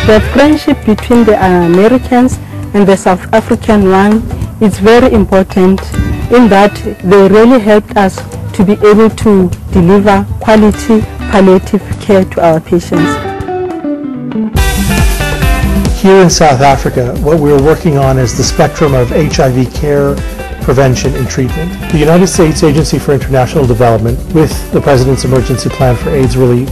The friendship between the Americans and the South African one is very important in that they really helped us to be able to deliver quality palliative care to our patients. Here in South Africa, what we're working on is the spectrum of HIV care, prevention, and treatment. The United States Agency for International Development, with the President's Emergency Plan for AIDS Relief,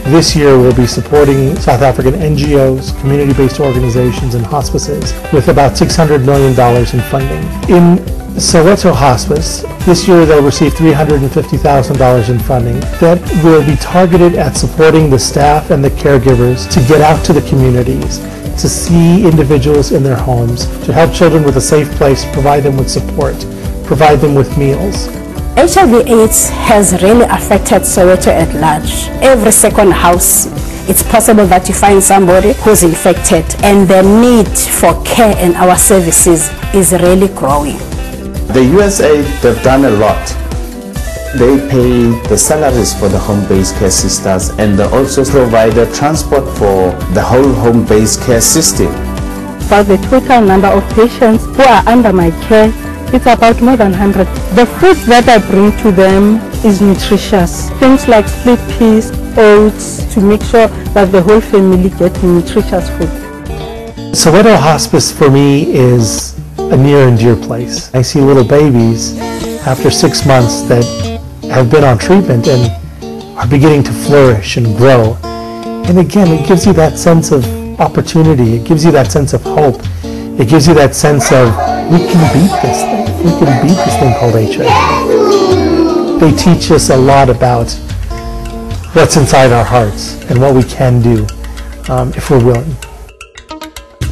this year will be supporting South African NGOs, community-based organizations, and hospices with about $600 million in funding. In Soweto Hospice, this year they'll receive $350,000 in funding that will be targeted at supporting the staff and the caregivers to get out to the communities, to see individuals in their homes, to help children with a safe place, provide them with support, provide them with meals. HIV/AIDS has really affected Soweto at large. Every second house, it's possible that you find somebody who's infected, and the need for care and our services is really growing. The USAID, they've done a lot. They pay the salaries for the home-based care sisters, and they also provide the transport for the whole home-based care system. For the total number of patients who are under my care, it's about more than 100. The food that I bring to them is nutritious. Things like split peas, oats, to make sure that the whole family gets nutritious food. Soweto Hospice for me is a near and dear place. I see little babies after 6 months that have been on treatment and are beginning to flourish and grow. And again, it gives you that sense of opportunity. It gives you that sense of hope. It gives you that sense of, we can beat this thing. We can beat this thing called HIV. They teach us a lot about what's inside our hearts and what we can do if we're willing.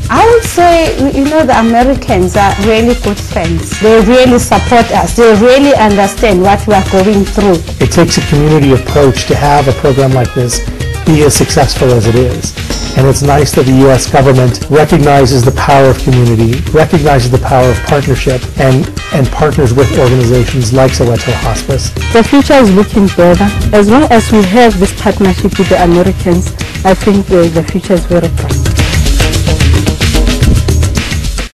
I would say, the Americans are really good friends. They really support us. They really understand what we are going through. It takes a community approach to have a program like this be as successful as it is. And it's nice that the U.S. government recognizes the power of community, recognizes the power of partnership, and partners with organizations like Soweto Hospice. The future is looking better. As long as we have this partnership with the Americans, I think the future is very bright.